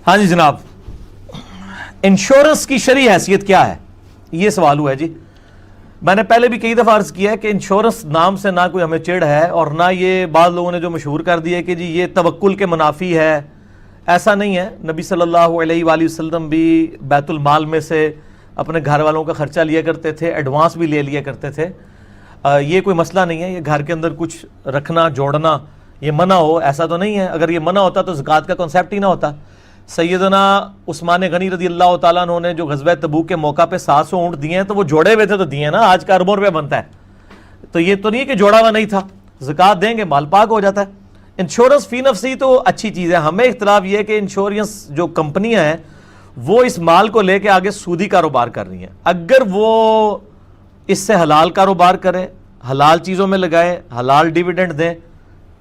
हाँ जी जनाब, इंश्योरेंस की शरई हैसियत क्या है, ये सवाल हुआ है जी। मैंने पहले भी कई दफ़ा अर्ज किया है कि इंश्योरेंस नाम से ना कोई हमें चिढ़ है और ना ये बाद लोगों ने जो मशहूर कर दिया है कि जी ये तवक्कुल के मुनाफी है। ऐसा नहीं है। नबी सल्लल्लाहु अलैहि वसल्लम भी बैतुल माल में से अपने घर वालों का खर्चा लिया करते थे, एडवांस भी ले लिया करते थे। ये कोई मसला नहीं है। ये घर के अंदर कुछ रखना जोड़ना ये मना हो, ऐसा तो नहीं है। अगर ये मना होता तो ज़कात का कॉन्सेप्ट ही ना होता। सैयदना उस्मान गनी रज़ी अल्लाह तआला अन्हु ने जो ग़ज़वा तबूक के मौका पे 700 ऊँट दिए हैं तो वो जोड़े हुए थे तो दिए ना, आज का अरबों रुपये बनता है। तो ये तो नहीं है कि जोड़ा हुआ नहीं था। ज़कात देंगे माल पाक हो जाता है। इंश्योरेंस फी नफ्सी तो अच्छी चीज़ है। हमें इख्तलाफ ये है कि इंश्योरेंस जो कंपनियां हैं वो इस माल को लेके आगे सूदी कारोबार कर रही हैं। अगर वो इससे हलाल कारोबार करें, हलाल चीज़ों में लगाएं, हलाल डिविडेंड दें,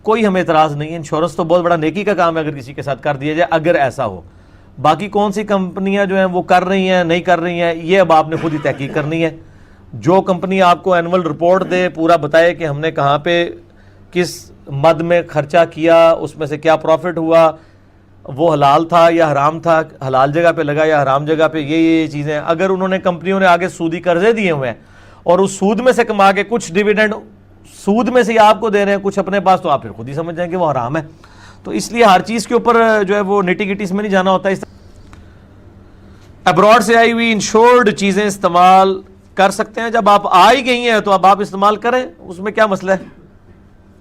कोई हमें एतराज़ नहीं है। इंश्योरेंस तो बहुत बड़ा नेकी का काम है अगर किसी के साथ कर दिया जाए, अगर ऐसा हो। बाकी कौन सी कंपनियां जो हैं वो कर रही हैं नहीं कर रही हैं, ये अब आपने खुद ही तहकीक करनी है। जो कंपनी आपको एनुअल रिपोर्ट दे, पूरा बताए कि हमने कहाँ पे किस मद में खर्चा किया, उसमें से क्या प्रॉफिट हुआ, वो हलाल था या हराम था, हलाल जगह पे लगा या हराम जगह पे, ये चीज़ें। अगर उन्होंने कंपनियों ने आगे सूदी कर्जे दिए हुए हैं और उस सूद में से कमा के कुछ डिविडेंड सूद में से आपको दे रहे हैं, कुछ अपने पास, तो आप फिर खुद ही समझ जाएंगे वो हराम है। तो इसलिए हर चीज़ के ऊपर जो है वो निटी गिटीस में नहीं जाना होता। इस अब्रॉड से आई हुई इंश्योर्ड चीज़ें इस्तेमाल कर सकते हैं। जब आप आ ही गई हैं तो अब आप इस्तेमाल करें, उसमें क्या मसला है।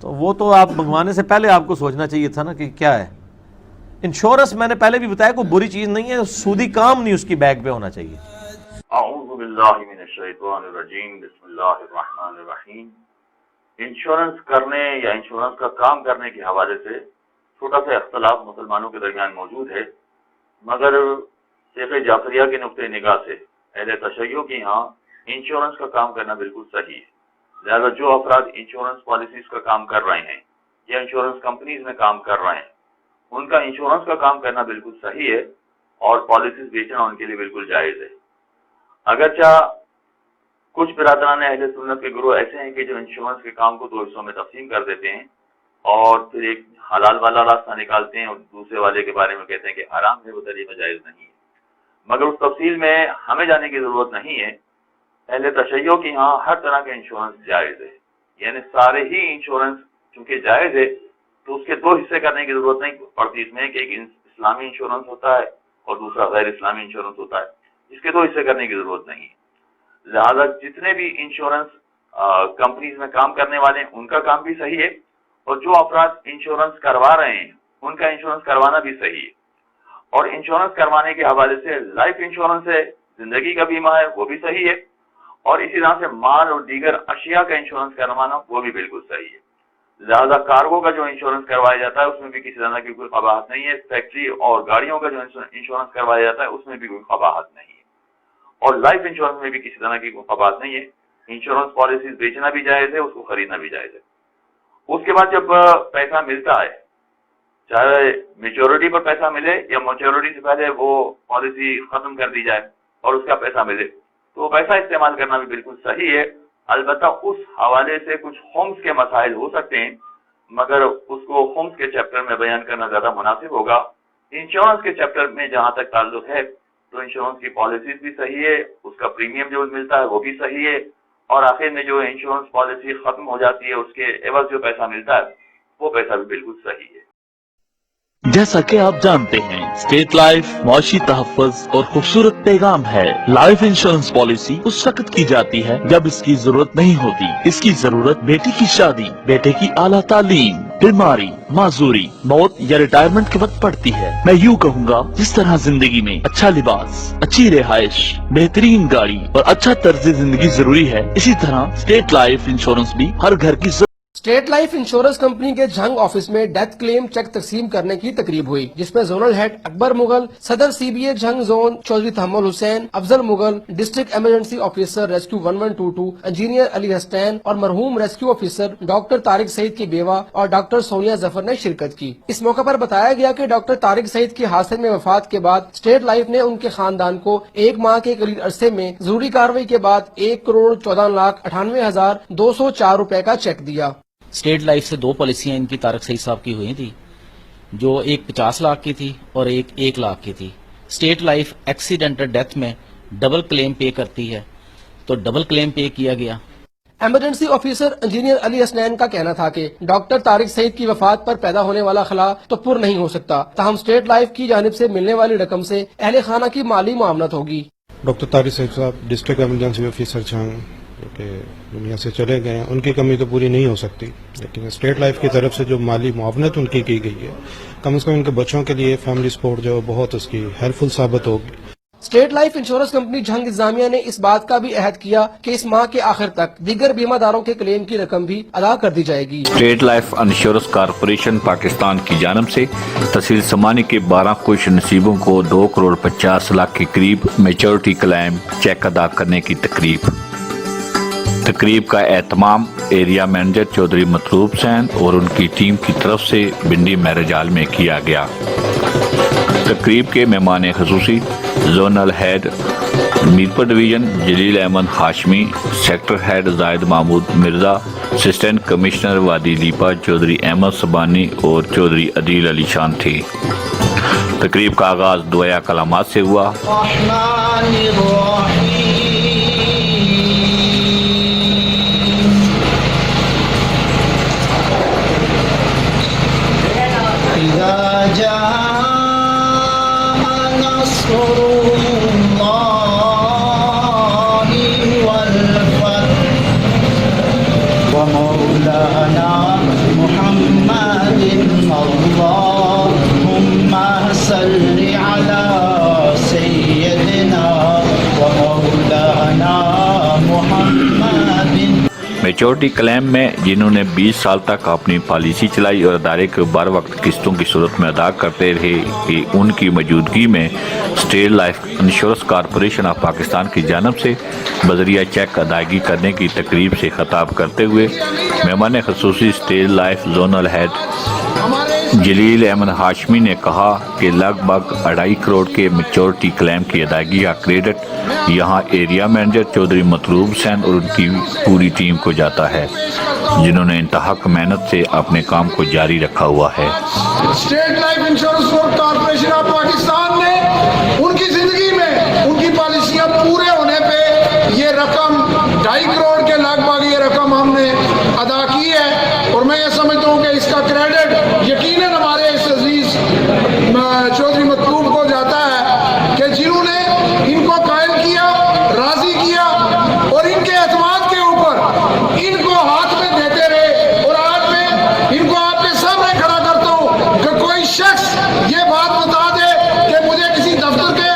तो वो तो आप मंगवाने से पहले आपको सोचना चाहिए था ना कि क्या है। इंश्योरेंस मैंने पहले भी बताया कोई बुरी चीज़ नहीं है, सूदी काम नहीं उसकी बैग पे होना चाहिए। इंश्योरेंस करने या इंश्योरेंस का काम करने के हवाले से छोटा सा इख्तलाफ मुसलमानों के दरमियान मौजूद है, मगर शेख जाफरिया के नुक्ते निगाह से अहले तशय्यो के यहाँ इंश्योरेंस का काम करना बिल्कुल सही है। लिहाजा जो अफराद इंश्योरेंस पॉलिसीज का काम कर रहे हैं या इंश्योरेंस कंपनीज में काम कर रहे हैं, उनका इंश्योरेंस का काम करना बिल्कुल सही है और पॉलिसीज बेचना उनके लिए बिल्कुल जायज़ है। अगरचा कुछ बिरादरान अहले सुन्नत के गुरु ऐसे हैं कि जो इंश्योरेंस के काम को 2 हिस्सों में तकसीम कर देते हैं और फिर एक हलाल वाला रास्ता निकालते हैं और दूसरे वाले के बारे में कहते हैं कि हराम है, वो तरीका जायज़ नहीं है। मगर उस तफसील में हमें जाने की ज़रूरत नहीं है। अहले तशय्यो के यहाँ हर तरह के इंश्योरेंस जायज़ है, यानी सारे ही इंश्योरेंस चूँकि जायज़ है तो उसके 2 हिस्से करने की ज़रूरत नहीं पड़ती इसमें कि एक इस्लामी इंश्योरेंस होता है और दूसरा गैर इस्लामी इंश्योरेंस होता है। इसके 2 हिस्से करने की ज़रूरत नहीं है। लिहाजा जितने भी इंश्योरेंस कंपनीज में काम करने वाले हैं उनका काम भी सही है और जो अफराद इंश्योरेंस करवा रहे हैं उनका इंश्योरेंस करवाना भी सही है। और इंश्योरेंस करवाने के हवाले से लाइफ इंश्योरेंस है, जिंदगी का बीमा है, वो भी सही है। और इसी तरह से माल और दीगर अशिया का इंश्योरेंस करवाना वो भी बिल्कुल सही है। लिहाजा कार्गो का जो इंश्योरेंस करवाया जाता है उसमें भी किसी तरह की कोई कबाहत नहीं है। फैक्ट्री और गाड़ियों का जो इंश्योरेंस करवाया जाता है उसमें भी कोई कबाहत नहीं है और लाइफ इंश्योरेंस में भी किसी तरह की कोई बात नहीं है। इंश्योरेंस पॉलिसीज बेचना भी जायज़ है, उसको खरीदना भी जायज़ है। उसके बाद जब पैसा मिलता है, चाहे मेच्योरिटी पर पैसा मिले या मेच्योरिटी से पहले वो पॉलिसी खत्म कर दी जाए और उसका पैसा मिले, तो वो पैसा इस्तेमाल करना भी बिल्कुल सही है। अलबत्ता उस हवाले से कुछ होम्स के मसाइल हो सकते हैं, मगर उसको होम्स के चैप्टर में बयान करना ज्यादा मुनासिब होगा। इंश्योरेंस के चैप्टर में जहां तक ताल्लुक है तो इंश्योरेंस की पॉलिसीज भी सही है, उसका प्रीमियम जो मिलता है वो भी सही है और आखिर में जो इंश्योरेंस पॉलिसी खत्म हो जाती है उसके एवज जो पैसा मिलता है वो पैसा भी बिल्कुल सही है। जैसा कि आप जानते हैं, स्टेट लाइफ मुआशी तहफ़्फ़ुज़ और खूबसूरत पैगाम है। लाइफ इंश्योरेंस पॉलिसी उस वक्त की जाती है जब इसकी जरूरत नहीं होती। इसकी जरूरत बेटी की शादी, बेटे की आला तालीम, बीमारी, माजूरी, मौत या रिटायरमेंट के वक्त पड़ती है। मैं यूँ कहूँगा, जिस तरह जिंदगी में अच्छा लिबास, अच्छी रिहाइश, बेहतरीन गाड़ी और अच्छा तर्ज जिंदगी जरूरी है, इसी तरह स्टेट लाइफ इंश्योरेंस भी हर घर की स्टेट लाइफ इंश्योरेंस कंपनी के झंग ऑफिस में डेथ क्लेम चेक तकसीम करने की तकरीब हुई, जिसमें जोनल हेड अकबर मुगल, सदर CBA Jhang zone Chaudhry Tahammul Hussain, Afzal Mughal, district emergency officer rescue 1122, engineer Ali Hasnain और मरहूम rescue officer doctor Tariq Saeed की बेवा और डॉक्टर सोनिया जफर ने शिरकत की। इस मौके पर बताया गया कि डॉक्टर तारिक सईद की हादसे में वफात के बाद स्टेट लाइफ ने उनके खानदान को 1 माह के करीब अरसे में जरूरी कार्रवाई के बाद 1,14,98,204 रूपए का चेक दिया। स्टेट लाइफ से 2 पॉलिसियां इनकी तारिक सईद साहब की हुई थी। जो एक 50 लाख की थी और एक 1 लाख की थी। स्टेट लाइफ एक्सीडेंटल डेथ में डबल क्लेम पे करती है, तो डबल क्लेम पे किया गया। Emergency officer engineer Ali Hasnain का कहना था कि डॉक्टर तारिक सईद की वफात पर पैदा होने वाला खला तो पुर नहीं हो सकता, ताहम स्टेट लाइफ की जानिब से मिलने वाली रकम से अहले खाना की माली मुआवनत होगी। डॉक्टर तारिक सईद साहब डिस्ट्रिक्ट इमरजेंसी ऑफिसर जंग जो कि दुनिया से चले गए हैं, उनकी कमी तो पूरी नहीं हो सकती, लेकिन स्टेट लाइफ की तरफ से जो माली मुआवनत उनकी की गई है, कम से कम उनके बच्चों के लिए फैमिली सपोर्ट जो बहुत उसकी हेल्पफुल साबित होगी। State life insurance company Jhang इंतजामिया ने इस बात का भी अहद किया कि इस माह के आखिर तक दीगर बीमादारों के क्लेम की रकम भी अदा कर दी जाएगी। State life insurance corporation Pakistan की जानब से तहसील समानी के 12 खुश नसीबों को 2 करोड़ 50 लाख के करीब मेच्योरिटी क्लेम चेक अदा करने की तकरीब का एहतमाम एरिया मैनेजर चौधरी मतलूब हुसैन और उनकी टीम की तरफ से बिंडी मैरिज हॉल में किया गया। तकरीब के मेहमान खसूसी जोनल हेड मीरपुर डिवीजन जलील अहमद हाशमी, सेक्टर हेड जायद महमूद मिर्जा, असिस्टेंट कमिश्नर वादी लीपा चौधरी अहमद सबानी और चौधरी अदील अली शान थे। तकरीब का आगाज दुआ कलामात से हुआ। मेच्योरिटी क्लेम में जिन्होंने 20 साल तक अपनी पॉलिसी चलाई और अदारे के बर वक्त किस्तों की सूरत में अदा करते रहे कि उनकी मौजूदगी में state life insurance corporation of Pakistan की जानब से बजरिया चेक अदायगी करने की तकरीब से खिताब करते हुए मेहमान खसूसी स्टेट लाइफ जोनल हेड जलील अहमद हाशमी ने कहा कि लगभग 2.5 करोड़ के मेच्योरिटी क्लेम की अदायगी का क्रेडिट यहाँ एरिया मैनेजर चौधरी मतलूब हुसैन और उनकी पूरी टीम को जाता है, जिन्होंने इंतहाक मेहनत से अपने काम को जारी रखा हुआ है। State life insurance corporation of Pakistan ने उनकी जिंदगी में उनकी पॉलिसियां पूरे होने पे ये रकम 2.5 करोड़ के लगभग ये रकम हमने अदा की है, और मैं ये समझता हूँ कि इसका क्रेडिट यकीनन हमारे इस अजीज चौधरी मतलूब को जाता है कि जिन्होंने इनको कायल किया, राजी किया और इनके एतमाद के ऊपर इनको हाथ में देते रहे। और आज मैं इनको आपके सामने खड़ा करता हूँ कि कोई शख्स ये बात बता दे कि मुझे किसी दफ्तर के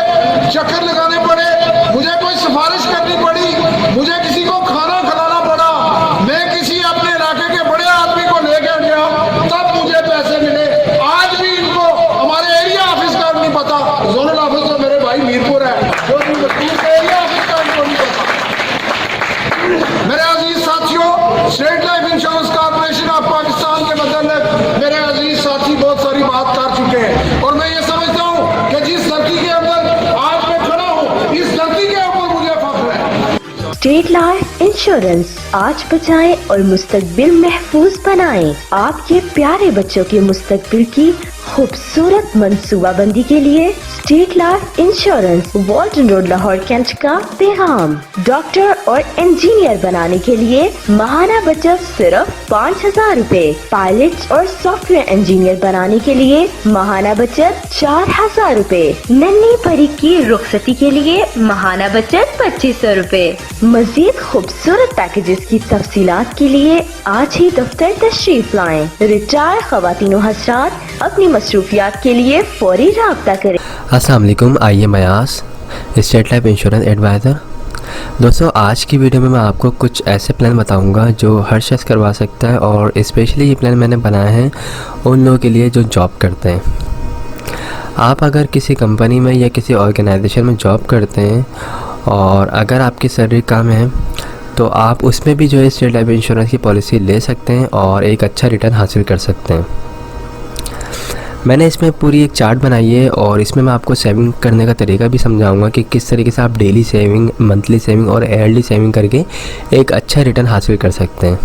चक्कर लगाने पड़े, मुझे कोई सिफारिश करनी पड़ी, मुझे किसी को खाना खिलाना पड़ा, मैं किसी अपने इलाके के बड़े आदमी को लेकर गया तब मुझे पैसे मिले। आज भी इनको हमारे एरिया ऑफिस का नहीं पता, जोनल ऑफिस तो मेरे भाई मीरपुर है, जो एरिया ऑफिस का इनको नहीं पता। मेरे अजीज साथियों, state life insurance corporation of Pakistan के मतलब मेरे अजीज साथी बहुत सारी बात कर चुके हैं, और मैं ये समझता हूँ कि जिस धरती के अंदर आज मैं खड़ा हूँ, इस धरती के ऊपर मुझे फख्र है। स्टेट लाइफ इंश्योरेंस, आज बचाएं और मुस्तकबिल महफूज बनाएं। आपके प्यारे बच्चों के मुस्तकबिल की खूबसूरत मंसूबाबंदी के लिए state life insurance Walton road Lahore cantt का पैगाम। डॉक्टर और इंजीनियर बनाने के लिए माहाना बचत सिर्फ 5,000 रूपए। पायलट और सॉफ्टवेयर इंजीनियर बनाने के लिए माहाना बचत 4,000 रूपए। नन्ही परी की रुखसती के लिए माहाना बचत 2,500 रूपए। मजीद खूबसूरत पैकेजेस की तफसीलात के लिए आज ही दफ्तर तशरीफ लाएं। रिटायर ख़वातीन हज़रात अपनी मसरूफियात के लिए फौरी राब्ता करें। अस्सलाम वालेकुम, आइए मयास स्टेट लाइफ इंश्योरेंस एडवाइज़र। दोस्तों, आज की वीडियो में मैं आपको कुछ ऐसे प्लान बताऊंगा जो हर शख्स करवा सकता है, और स्पेशली ये प्लान मैंने बनाया है उन लोगों के लिए जो जॉब करते हैं। आप अगर किसी कंपनी में या किसी ऑर्गेनाइजेशन में जॉब करते हैं और अगर आपकी सैलरी कम है तो आप उसमें भी जो है स्टेट लाइफ इंश्योरेंस की पॉलिसी ले सकते हैं और एक अच्छा रिटर्न हासिल कर सकते हैं। मैंने इसमें पूरी एक चार्ट बनाई है और इसमें मैं आपको सेविंग करने का तरीका भी समझाऊंगा कि किस तरीके से आप डेली सेविंग, मंथली सेविंग और ईयरली सेविंग करके एक अच्छा रिटर्न हासिल कर सकते हैं।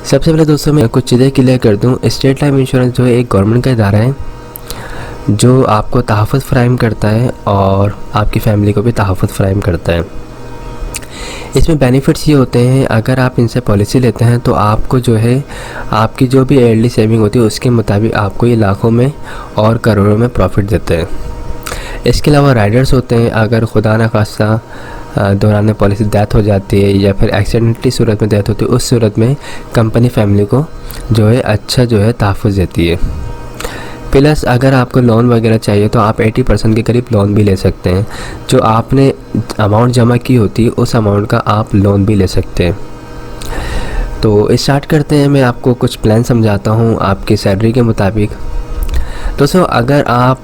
सबसे पहले दोस्तों मैं कुछ चीज़ें क्लियर कर दूं। स्टेट लाइफ इंश्योरेंस जो है एक गवर्नमेंट का इदारा है जो आपको तहफ़्फ़ुज़ फ़राहम करता है और आपकी फ़ैमिली को भी तहफ़्फ़ुज़ फ़राहम करता है। इसमें बेनिफिट्स ये होते हैं, अगर आप इनसे पॉलिसी लेते हैं तो आपको जो है आपकी जो भी ईयरली सेविंग होती है उसके मुताबिक आपको ये लाखों में और करोड़ों में प्रॉफिट देते हैं। इसके अलावा राइडर्स होते हैं, अगर खुदा न खास्ता दौरान पॉलिसी डेथ हो जाती है या फिर एक्सीडेंटली सूरत में डेथ होती है, उस सूरत में कंपनी फैमिली को जो है अच्छा जो है तहफ़्फ़ुज़ देती है। प्लस अगर आपको लोन वगैरह चाहिए तो आप 80% के करीब लोन भी ले सकते हैं। जो आपने अमाउंट जमा की होती है उस अमाउंट का आप लोन भी ले सकते हैं। तो स्टार्ट करते हैं। मैं आपको कुछ प्लान समझाता हूँ आपकी सैलरी के मुताबिक। दोस्तों, अगर आप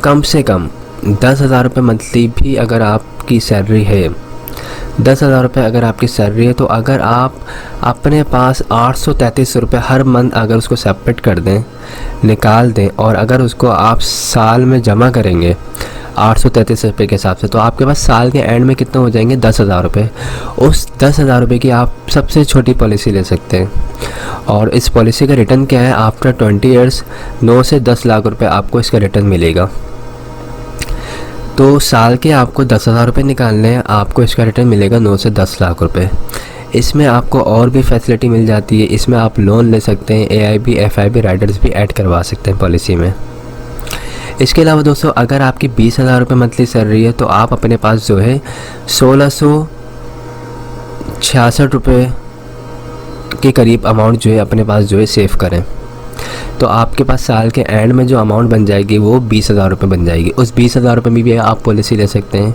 कम से कम 10,000 रुपये मंथली भी अगर आपकी सैलरी है, 10,000 रुपये अगर आपकी सैलरी है, तो अगर आप अपने पास 833 रुपये हर मंथ अगर उसको सेपरेट कर दें, निकाल दें, और अगर उसको आप साल में जमा करेंगे 833 रुपये के हिसाब से, तो आपके पास साल के एंड में कितने हो जाएंगे? 10,000 रुपये। उस 10,000 रुपये की आप सबसे छोटी पॉलिसी ले सकते हैं। और इस पॉलिसी का रिटर्न क्या है? आफ्टर 20 ईयर्स 9 से 10 लाख रुपये आपको इसका रिटर्न मिलेगा। तो साल के आपको 10,000 रुपये निकालने हैं, आपको इसका रिटर्न मिलेगा 9 से 10 लाख रुपए। इसमें आपको और भी फैसिलिटी मिल जाती है। इसमें आप लोन ले सकते हैं, AIB FIB राइडर्स भी ऐड करवा सकते हैं पॉलिसी में। इसके अलावा दोस्तों, अगर आपकी 20,000 रुपये मंथली सैलरी है तो आप अपने पास जो है 1666 रुपये के करीब अमाउंट जो है अपने पास जो है सेव करें, तो आपके पास साल के एंड में जो अमाउंट बन जाएगी वो 20,000 रुपये बन जाएगी। उस 20,000 रुपये में भी आप पॉलिसी ले सकते हैं।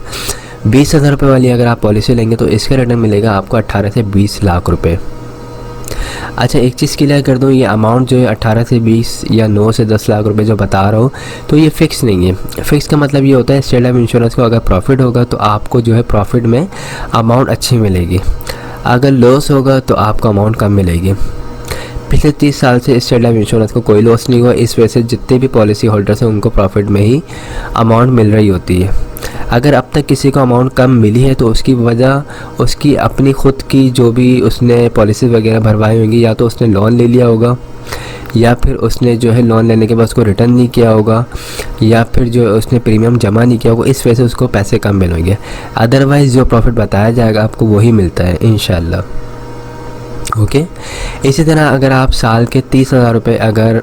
20,000 रुपये वाली अगर आप पॉलिसी लेंगे तो इसका रिटर्न मिलेगा आपको 18 से 20 लाख रुपए। अच्छा, एक चीज़ क्लियर कर दूँ, ये अमाउंट जो है 18 से 20 या 9 से 10 लाख रुपए जो बता रहा हूँ, तो ये फ़िक्स नहीं है। फ़िक्स का मतलब ये होता है स्टेट लाइफ इंश्योरेंस को अगर प्रॉफिट होगा तो आपको जो है प्रॉफिट में अमाउंट अच्छी मिलेगी, अगर लॉस होगा तो आपको अमाउंट कम मिलेगी। पिछले 30 साल से स्टेट लाइफ इंश्योरेंस को कोई लॉस नहीं हुआ, इस वजह से जितने भी पॉलिसी होल्डर्स हैं उनको प्रॉफिट में ही अमाउंट मिल रही होती है। अगर अब तक किसी को अमाउंट कम मिली है तो उसकी वजह उसकी अपनी खुद की जो भी उसने पॉलिसी वगैरह भरवाई होंगी, या तो उसने लोन ले लिया होगा, या फिर उसने जो है लोन लेने के बाद उसको रिटर्न नहीं किया होगा, या फिर जो उसने प्रीमियम जमा नहीं किया होगा, इस वजह से उसको पैसे कम मिलेंगे। अदरवाइज़ जो प्रॉफिट बताया जाएगा आपको वही मिलता है इंशाल्लाह। ओके। इसी तरह अगर आप साल के 30,000 रुपये अगर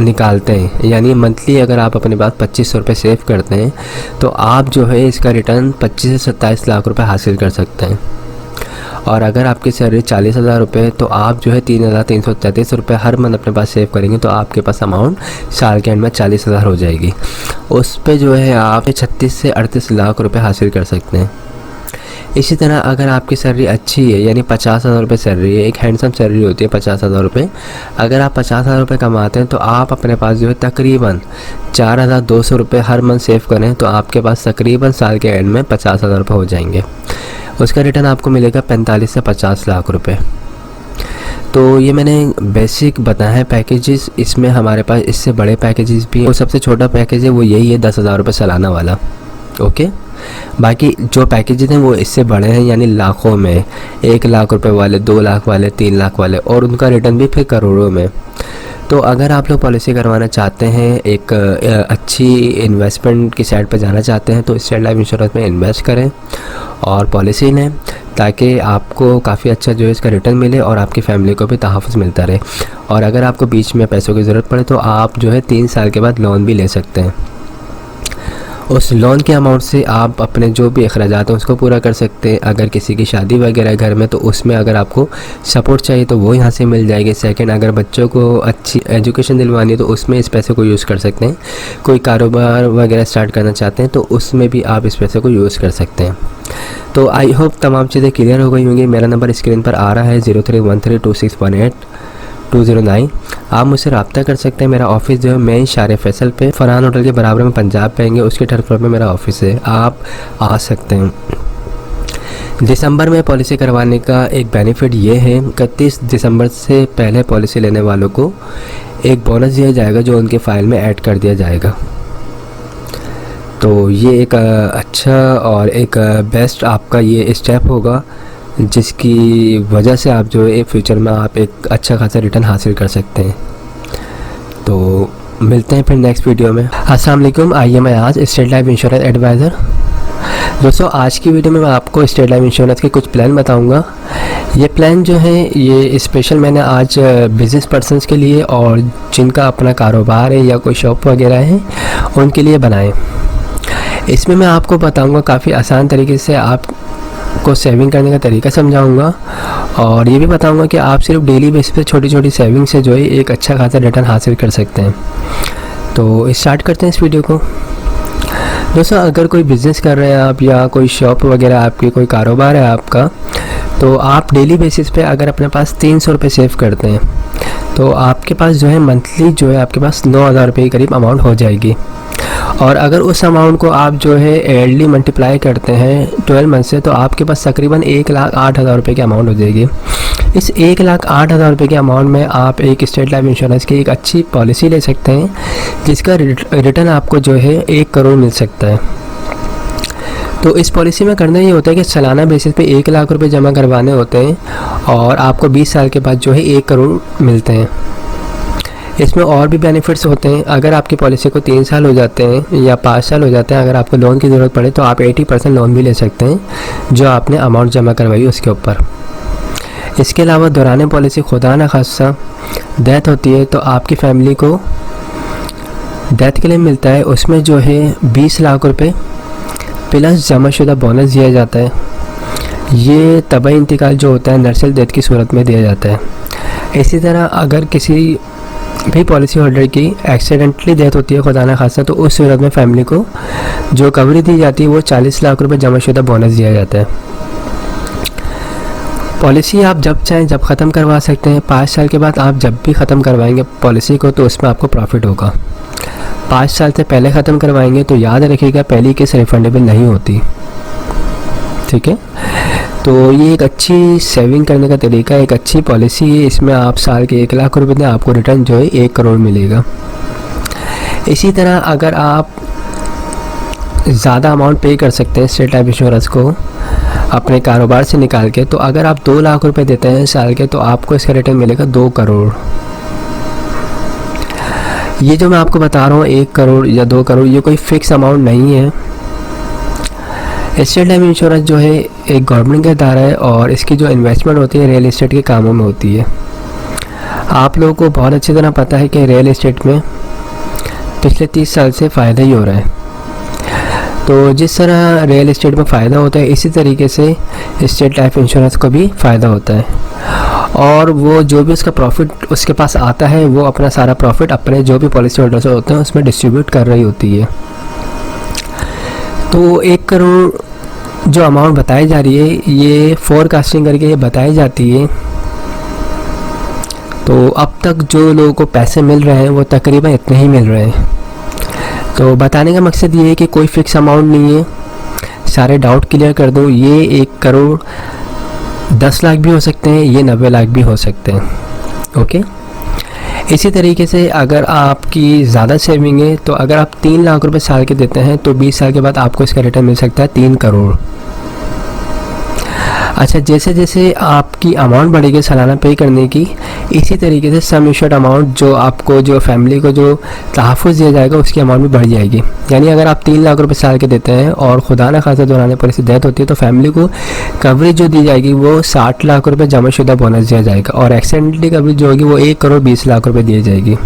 निकालते हैं, यानी मंथली अगर आप अपने पास 2500 रुपये सेव करते हैं, तो आप जो है इसका रिटर्न 25 से 27 लाख रुपए हासिल कर सकते हैं। और अगर आपकी सैलरी 40,000 रुपये, तो आप जो है 3,333 रुपये हर मंथ अपने पास सेव करेंगे, तो आपके पास अमाउंट साल के एंड में 40,000 हो जाएगी। उस पे जो है आप 36 से 38 लाख रुपये हासिल कर सकते हैं। इसी तरह अगर आपकी सैलरी अच्छी है, यानी 50,000 रुपये सैलरी है, एक हैंडसम सैलरी होती है 50,000 रुपये, अगर आप 50,000 रुपये कमाते हैं तो आप अपने पास जो है तकरीबन 4,200 रुपये हर मंथ सेव करें, तो आपके पास तकरीबन साल के एंड में 50,000 रुपये हो जाएंगे। उसका रिटर्न आपको मिलेगा 45 से 50 लाख रुपये। तो ये मैंने बेसिक बताया है पैकेजेस। इसमें हमारे पास इससे बड़े पैकेजेस भी हैं, और सबसे छोटा पैकेज है वो यही है 10,000 रुपये सालाना वाला। ओके। बाकी जो पैकेजेस हैं वो इससे बड़े हैं, यानी लाखों में, 1 लाख रुपए वाले, 2 लाख वाले, 3 लाख वाले, और उनका रिटर्न भी फिर करोड़ों में। तो अगर आप लोग पॉलिसी करवाना चाहते हैं, एक अच्छी इन्वेस्टमेंट की साइड पर जाना चाहते हैं, तो स्टेट लाइफ इंश्योरेंस में इन्वेस्ट करें और पॉलिसी लें, ताकि आपको काफ़ी अच्छा जो है इसका रिटर्न मिले और आपकी फैमिली को भी तहफ़्फ़ुज़ मिलता रहे। और अगर आपको बीच में पैसों की ज़रूरत पड़े तो आप जो है 3 साल के बाद लोन भी ले सकते हैं। उस लोन के अमाउंट से आप अपने जो भी अखराजात हैं उसको पूरा कर सकते हैं। अगर किसी की शादी वगैरह घर में, तो उसमें अगर आपको सपोर्ट चाहिए तो वो यहाँ से मिल जाएगी। सेकंड, अगर बच्चों को अच्छी एजुकेशन दिलवानी है तो उसमें इस पैसे को यूज़ कर सकते हैं। कोई कारोबार वगैरह स्टार्ट करना चाहते हैं तो उसमें भी आप इस पैसे को यूज़ कर सकते हैं। तो आई होप तमाम चीज़ें क्लियर हो गई होंगी। मेरा नंबर स्क्रीन पर आ रहा है 03132618 आप मुझसे रब्ता कर सकते हैं। मेरा ऑफिस जो है मेन शारे फैसल पे फरहान होटल के बराबर में पंजाब पाएंगे, उसके 3rd फ्लोर पे मेरा ऑफिस है, आप आ सकते हैं। दिसंबर में पॉलिसी करवाने का एक बेनिफिट ये है, 31 दिसंबर से पहले पॉलिसी लेने वालों को एक बोनस दिया जाएगा जो उनके फाइल में ऐड कर दिया जाएगा। तो ये एक अच्छा और एक बेस्ट आपका ये स्टेप होगा जिसकी वजह से आप जो है फ्यूचर में आप एक अच्छा खासा रिटर्न हासिल कर सकते हैं। तो मिलते हैं फिर नेक्स्ट वीडियो में। अस्सलाम वालेकुम, आइए मैं आज स्टेट लाइफ इंश्योरेंस एडवाइज़र। दोस्तों आज की वीडियो में मैं आपको स्टेट लाइफ इंश्योरेंस के कुछ प्लान बताऊंगा। ये प्लान जो है ये स्पेशल मैंने आज बिज़नेस पर्सनस के लिए और जिनका अपना कारोबार है या कोई शॉप वगैरह है उनके लिए बनाए। इसमें मैं आपको बताऊंगा काफ़ी आसान तरीके से आपको सेविंग करने का तरीका समझाऊंगा और ये भी बताऊंगा कि आप सिर्फ डेली बेसिस पे छोटी छोटी सेविंग से जो है एक अच्छा खासा रिटर्न हासिल कर सकते हैं। तो स्टार्ट करते हैं इस वीडियो को। दोस्तों अगर कोई बिज़नेस कर रहे हैं आप या कोई शॉप वगैरह आपकी कोई कारोबार है आपका, तो आप डेली बेसिस पे अगर अपने पास 300 रुपये सेव करते हैं तो आपके पास जो है मंथली जो है आपके पास 9,000 रुपये के करीब अमाउंट हो जाएगी। और अगर उस अमाउंट को आप जो है एयरली मल्टीप्लाई करते हैं 12 मंथ से तो आपके पास तकरीबन 1,08,000 रुपये की अमाउंट हो जाएगी। इस 1,08,000 रुपये के अमाउंट में आप एक स्टेट लाइफ इंश्योरेंस की एक अच्छी पॉलिसी ले सकते हैं जिसका रिटर्न आपको जो है 1 करोड़ मिल सकता है। तो इस पॉलिसी में करना ये होता है कि सालाना बेसिस पे 1 लाख रुपए जमा करवाने होते हैं और आपको 20 साल के बाद जो है 1 करोड़ मिलते हैं। इसमें और भी बेनिफिट्स होते हैं। अगर आपकी पॉलिसी को 3 साल हो जाते हैं या 5 साल हो जाते हैं, अगर आपको लोन की ज़रूरत पड़े तो आप 80% लोन भी ले सकते हैं जो आपने अमाउंट जमा करवाई उसके ऊपर। इसके अलावा दौरान पॉलिसी खुदा न खासा डेथ होती है तो आपकी फैमिली को डेथ क्लेम मिलता है, उसमें जो है 20 लाख रुपए प्लस जमाशुदा बोनस दिया जाता है। ये तबाही इंतकाल जो होता है नर्सल डेथ की सूरत में दिया जाता है। इसी तरह अगर किसी भी पॉलिसी होल्डर की एक्सीडेंटली डेथ होती है खुदा न खासा तो उस सूरत में फैमिली को जो कवरेज दी जाती है वो 40 लाख रुपए जमाशुदा बोनस दिया जाता है। पॉलिसी आप जब चाहें जब ख़त्म करवा सकते हैं। 5 साल के बाद आप जब भी ख़त्म करवाएंगे पॉलिसी को तो उसमें आपको प्रॉफिट होगा। 5 साल से पहले ख़त्म करवाएंगे तो याद रखिएगा पहली केस रिफंडेबल नहीं होती, ठीक है। तो ये एक अच्छी सेविंग करने का तरीका है, एक अच्छी पॉलिसी है। इसमें आप साल के 1 लाख रुपए दें आपको रिटर्न जो है 1 करोड़ मिलेगा। इसी तरह अगर आप ज़्यादा अमाउंट पे कर सकते हैं स्टेट लाइफ इंश्योरेंस को अपने कारोबार से निकाल के, तो अगर आप 2 लाख रुपए देते हैं साल के तो आपको इसका रिटर्न मिलेगा 2 करोड़। ये जो मैं आपको बता रहा हूँ 1 करोड़ या 2 करोड़ ये कोई फिक्स अमाउंट नहीं है। स्टेट लाइफ इंश्योरेंस जो है एक गवर्नमेंट का इदारा है और इसकी जो इन्वेस्टमेंट होती है रियल एस्टेट के कामों में होती है। आप लोगों को बहुत अच्छी तरह पता है कि रियल एस्टेट में पिछले 30 साल से फ़ायदा ही हो रहा है। तो जिस तरह रियल एस्टेट में फ़ायदा होता है इसी तरीके से स्टेट लाइफ इंश्योरेंस को भी फ़ायदा होता है और वो जो भी उसका प्रॉफिट उसके पास आता है वो अपना सारा प्रॉफिट अपने जो भी पॉलिसी होल्डर्स होते हैं उसमें डिस्ट्रीब्यूट कर रही होती है। तो 1 करोड़ जो अमाउंट बताई जा रही है ये फोरकास्टिंग करके ये बताई जाती है। तो अब तक जो लोगों को पैसे मिल रहे हैं वो तकरीबन इतने ही मिल रहे हैं। तो बताने का मकसद ये है कि कोई फिक्स अमाउंट नहीं है। सारे डाउट क्लियर कर दूँ, ये 1 करोड़ 10 लाख भी हो सकते हैं, ये 90 लाख भी हो सकते हैं, ओके। इसी तरीके से अगर आपकी ज़्यादा सेविंग है तो अगर आप 3 लाख रुपए साल के देते हैं तो 20 साल के बाद आपको इसका रिटर्न मिल सकता है 3 करोड़। अच्छा, जैसे जैसे आपकी अमाउंट बढ़ेगी सालाना पे करने की, इसी तरीके से सम एश्योर्ड अमाउंट जो आपको जो फैमिली को जो तहफ़्फ़ुज़ दिया जाएगा उसकी अमाउंट भी बढ़ जाएगी। यानी अगर आप 3 लाख रुपए साल के देते हैं और खुदा न खासा दौरान पॉलिसी डेथ होती है तो फैमिली को कवरेज जो दी जाएगी वो 60 लाख रुपये जमाशुदा बोनस दिया जाएगा और एक्सीडेंटली कवरेज जो होगी वो 1 करोड़ 20 लाख रुपये दी जाएगी।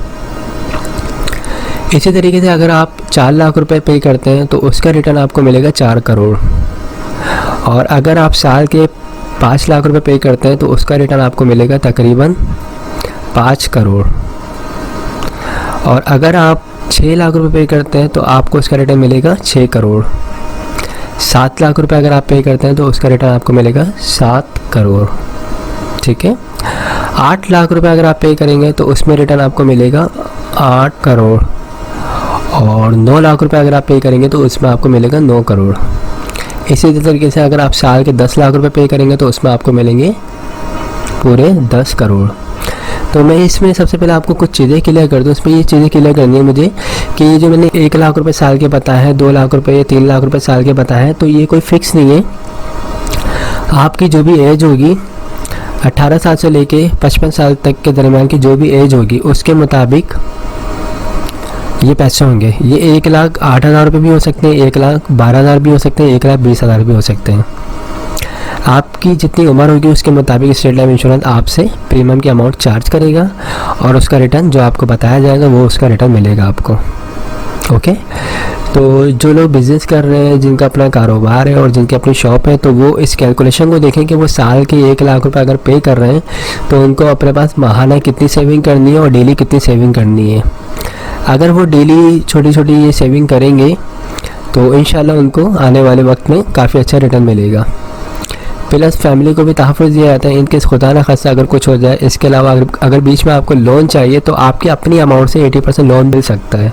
इसी तरीके से अगर आप 4 लाख रुपए पे करते हैं तो उसका रिटर्न आपको मिलेगा 4 करोड़ और अगर आप साल के 5 लाख रुपए पे करते हैं तो उसका रिटर्न आपको मिलेगा तकरीबन 5 करोड़ और अगर आप 6 लाख रुपए पे करते हैं तो आपको उसका रिटर्न मिलेगा 6 करोड़। 7 लाख रुपए अगर आप पे करते हैं तो उसका रिटर्न आपको मिलेगा 7 करोड़, ठीक है। 8 लाख रुपए अगर आप पे करेंगे तो उसमें रिटर्न आपको मिलेगा 8 करोड़ और 9 लाख रुपए अगर आप पे करेंगे तो उसमें आपको मिलेगा 9 करोड़। इसी तरीके से अगर आप साल के 10 लाख रुपए पे करेंगे तो उसमें आपको मिलेंगे पूरे 10 करोड़। तो मैं इसमें सबसे पहले आपको कुछ चीज़ें क्लियर कर दूँ। इसमें ये चीज़ें क्लियर करनी है मुझे कि ये जो मैंने 1 लाख रुपए साल के बताया है, 2 लाख रुपए, 3 लाख रुपए साल के बताया है, तो ये कोई फिक्स नहीं है। आपकी जो भी एज होगी 18 साल से लेके 55 साल तक के दरमियान की जो भी एज होगी उसके मुताबिक ये पैसे होंगे। ये 1,08,000 रुपये भी हो सकते हैं, 1,12,000 भी हो सकते हैं, 1,20,000 भी हो सकते हैं। आपकी जितनी उम्र होगी उसके मुताबिक स्टेट लाइफ इंश्योरेंस आपसे प्रीमियम की अमाउंट चार्ज करेगा और उसका रिटर्न जो आपको बताया जाएगा वो उसका रिटर्न मिलेगा आपको। ओके, तो जो लोग बिज़नेस कर रहे हैं, जिनका अपना कारोबार है और जिनकी अपनी शॉप है, तो वो इस कैलकुलेशन को देखें कि वो साल के 1,00,000 रुपये अगर पे कर रहे हैं तो उनको अपने पास माहाना कितनी सेविंग करनी है और डेली कितनी सेविंग करनी है। अगर वो डेली छोटी छोटी ये सेविंग करेंगे तो इंशाल्लाह उनको आने वाले वक्त में काफ़ी अच्छा रिटर्न मिलेगा। प्लस फैमिली को भी तहफ़्फ़ुज़ दिया जाता है इनकेस खुदा न खास्ता अगर कुछ हो जाए। इसके अलावा अगर बीच में आपको लोन चाहिए तो आपकी अपनी अमाउंट से 80% लोन मिल सकता है।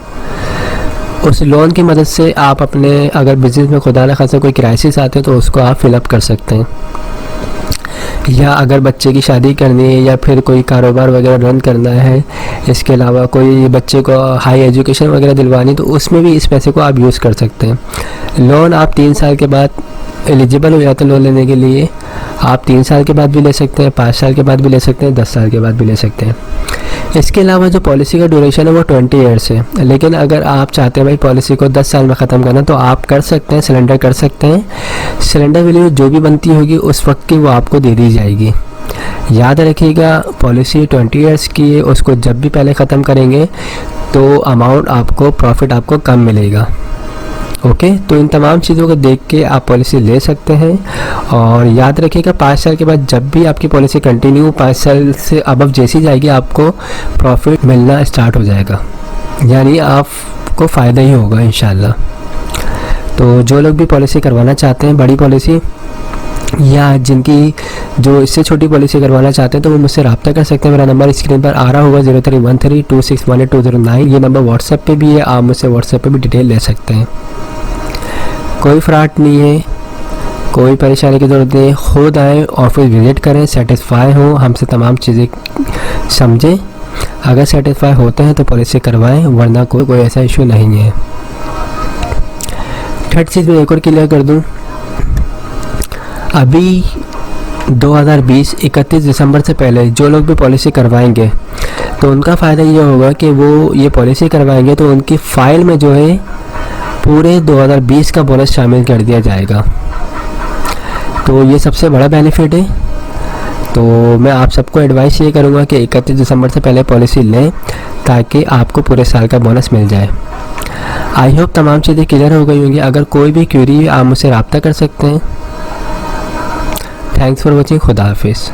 उस लोन की मदद से आप अपने अगर बिज़नेस में खुदा न खास्ता कोई क्राइसिस आते हैं तो उसको आप फिलअप कर सकते हैं। या अगर बच्चे की शादी करनी है या फिर कोई कारोबार वगैरह रन करना है, इसके अलावा कोई बच्चे को हाई एजुकेशन वगैरह दिलवानी, तो उसमें भी इस पैसे को आप यूज़ कर सकते हैं। लोन आप 3 साल के बाद एलिजिबल हो जाते हैं लोन लेने के लिए। आप 3 साल के बाद भी ले सकते हैं, 5 साल के बाद भी ले सकते हैं, 10 साल के बाद भी ले सकते हैं। इसके अलावा जो पॉलिसी का ड्यूरेशन है वो 20 ईयर्स है, लेकिन अगर आप चाहते हैं भाई पॉलिसी को 10 साल में ख़त्म करना तो आप कर सकते हैं, सिलेंडर कर सकते हैं। सिलेंडर वैल्यू जो भी बनती होगी उस वक्त की वो आपको दे दी जाएगी। याद रखिएगा पॉलिसी 20 ईयर्स की है, उसको जब भी पहले ख़त्म करेंगे तो अमाउंट आपको प्रॉफिट आपको कम मिलेगा। ओके, तो इन तमाम चीज़ों को देख के आप पॉलिसी ले सकते हैं। और याद रखिएगा 5 साल के बाद जब भी आपकी पॉलिसी कंटिन्यू 5 साल से अबव जैसी जाएगी आपको प्रॉफिट मिलना स्टार्ट हो जाएगा, यानी आपको फ़ायदा ही होगा इंशाल्लाह। तो जो लोग भी पॉलिसी करवाना चाहते हैं बड़ी पॉलिसी या जिनकी जो इससे छोटी पॉलिसी करवाना चाहते हैं तो वो मुझसे रब्ता कर सकते हैं। मेरा नंबर स्क्रीन पर आ रहा होगा 03132618 ये नंबर व्हाट्सएप पे भी है, आप मुझसे व्हाट्सएप पे भी डिटेल ले सकते हैं। कोई फ्रॉड नहीं है, कोई परेशानी की ज़रूरत नहीं है। खुद आएँ, ऑफिस विज़िट करें, सेटिस्फाई हो, हमसे तमाम चीज़ें समझें। अगर सेटिस्फाई होते हैं तो पॉलिसी करवाएं, वरना कोई ऐसा इशू नहीं है। थर्ड चीज़ मैं एक और क्लियर कर दूँ, अभी 2020 31 दिसंबर से पहले जो लोग भी पॉलिसी करवाएंगे तो उनका फ़ायदा ये होगा कि वो ये पॉलिसी करवाएंगे तो उनकी फ़ाइल में जो है पूरे 2020 का बोनस शामिल कर दिया जाएगा। तो ये सबसे बड़ा बेनिफिट है। तो मैं आप सबको एडवाइस ये करूँगा कि 31 दिसंबर से पहले पॉलिसी लें ताकि आपको पूरे साल का बोनस मिल जाए। आई होप तमाम चीज़ें क्लियर हो गई होंगी। अगर कोई भी क्वेरी आप मुझसे रब्ता कर सकते हैं। Thanks for watching. खुदा हाफिज़।